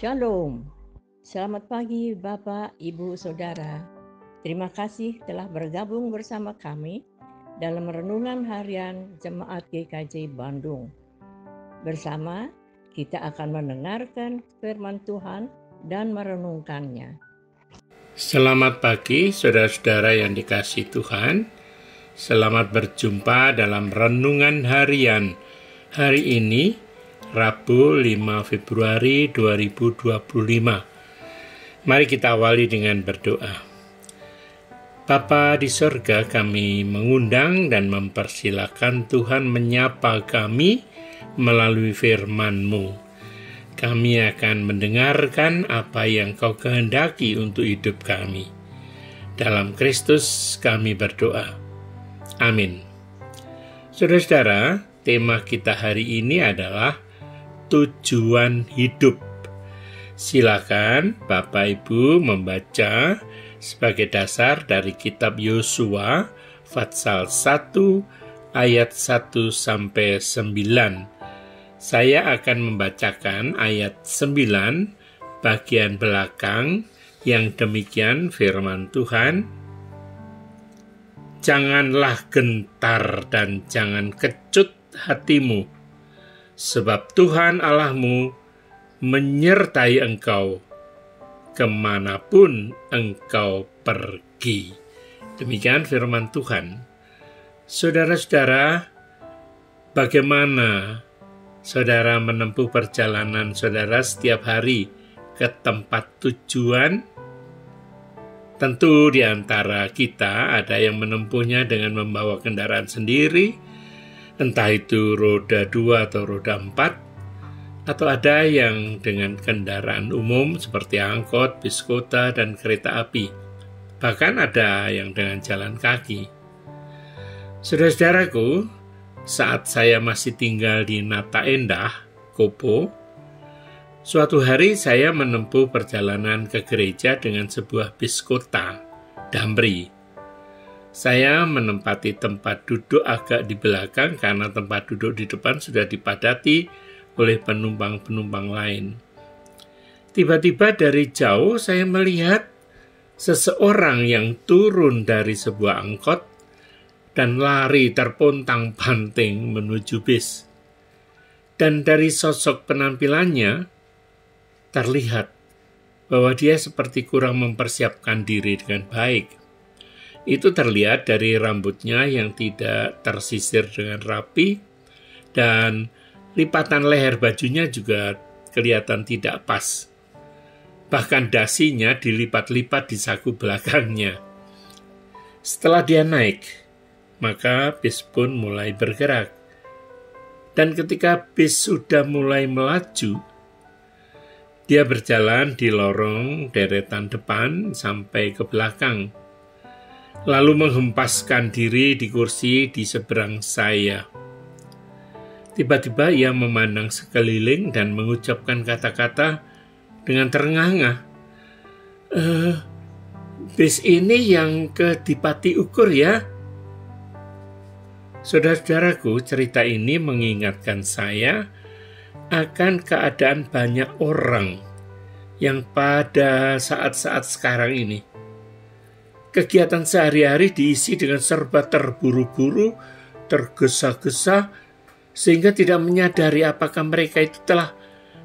Shalom. Selamat pagi Bapak, Ibu, Saudara. Terima kasih telah bergabung bersama kami dalam renungan harian Jemaat GKJ Bandung. Bersama kita akan mendengarkan firman Tuhan dan merenungkannya. Selamat pagi saudara-saudara yang dikasihi Tuhan. Selamat berjumpa dalam renungan harian hari ini, Rabu 5 Februari 2025. Mari kita awali dengan berdoa. Bapa di sorga, kami mengundang dan mempersilakan Tuhan menyapa kami melalui firman-Mu. Kami akan mendengarkan apa yang Kau kehendaki untuk hidup kami. Dalam Kristus kami berdoa. Amin. Saudara-saudara, tema kita hari ini adalah tujuan hidup. Silakan Bapak Ibu membaca sebagai dasar dari kitab Yosua Fatsal 1 ayat 1 sampai 9. Saya akan membacakan ayat 9 bagian belakang yang demikian firman Tuhan. Janganlah gentar dan jangan kecut hatimu, sebab Tuhan Allahmu menyertai engkau kemanapun engkau pergi. Demikian firman Tuhan. Saudara-saudara, bagaimana saudara menempuh perjalanan saudara setiap hari ke tempat tujuan? Tentu di antara kita ada yang menempuhnya dengan membawa kendaraan sendiri, entah itu roda 2 atau roda 4, atau ada yang dengan kendaraan umum seperti angkot, bis kota, dan kereta api. Bahkan ada yang dengan jalan kaki. Saudara-saudaraku, saat saya masih tinggal di Nata Endah, Kopo, suatu hari saya menempuh perjalanan ke gereja dengan sebuah bis kota, Damri. Saya menempati tempat duduk agak di belakang karena tempat duduk di depan sudah dipadati oleh penumpang-penumpang lain. Tiba-tiba dari jauh saya melihat seseorang yang turun dari sebuah angkot dan lari terpontang-panting menuju bis. Dan dari sosok penampilannya, terlihat bahwa dia seperti kurang mempersiapkan diri dengan baik. Itu terlihat dari rambutnya yang tidak tersisir dengan rapi, dan lipatan leher bajunya juga kelihatan tidak pas. Bahkan dasinya dilipat-lipat di saku belakangnya. Setelah dia naik, maka bis pun mulai bergerak. Dan ketika bis sudah mulai melaju, dia berjalan di lorong deretan depan sampai ke belakang, lalu menghempaskan diri di kursi di seberang saya. Tiba-tiba ia memandang sekeliling dan mengucapkan kata-kata dengan terengah-engah. Bis ini yang ke Dipati Ukur ya? Saudara-saudaraku, cerita ini mengingatkan saya akan keadaan banyak orang yang pada saat-saat sekarang ini kegiatan sehari-hari diisi dengan serba terburu-buru, tergesa-gesa, sehingga tidak menyadari apakah mereka itu telah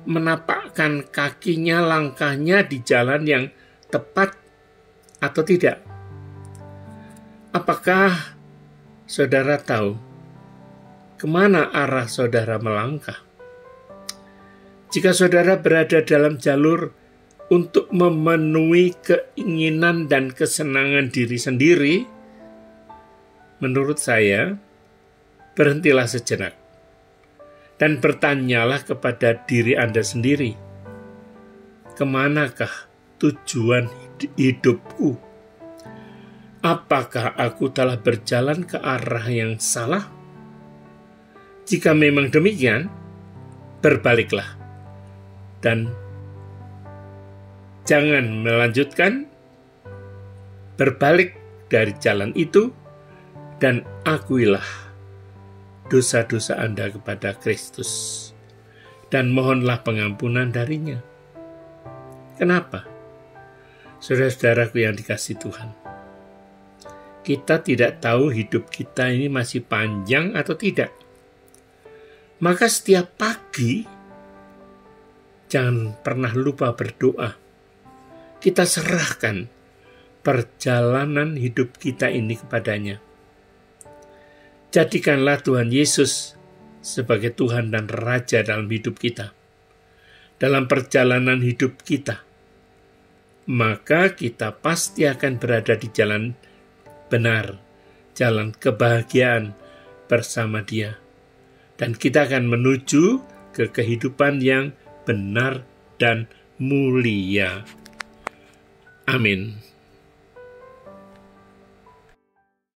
menapakkan kakinya, langkahnya di jalan yang tepat atau tidak. Apakah saudara tahu kemana arah saudara melangkah? Jika saudara berada dalam jalur untuk memenuhi keinginan dan kesenangan diri sendiri, menurut saya, berhentilah sejenak dan bertanyalah kepada diri Anda sendiri, kemanakah tujuan hidupku? Apakah aku telah berjalan ke arah yang salah? Jika memang demikian, berbaliklah dan jangan melanjutkan, berbalik dari jalan itu dan akuilah dosa-dosa Anda kepada Kristus dan mohonlah pengampunan darinya. Kenapa? Saudara-saudaraku yang dikasihi Tuhan, kita tidak tahu hidup kita ini masih panjang atau tidak. Maka setiap pagi, jangan pernah lupa berdoa. Kita serahkan perjalanan hidup kita ini kepadanya. Jadikanlah Tuhan Yesus sebagai Tuhan dan Raja dalam hidup kita, dalam perjalanan hidup kita. Maka kita pasti akan berada di jalan benar, jalan kebahagiaan bersama Dia. Dan kita akan menuju ke kehidupan yang benar dan mulia. Amin.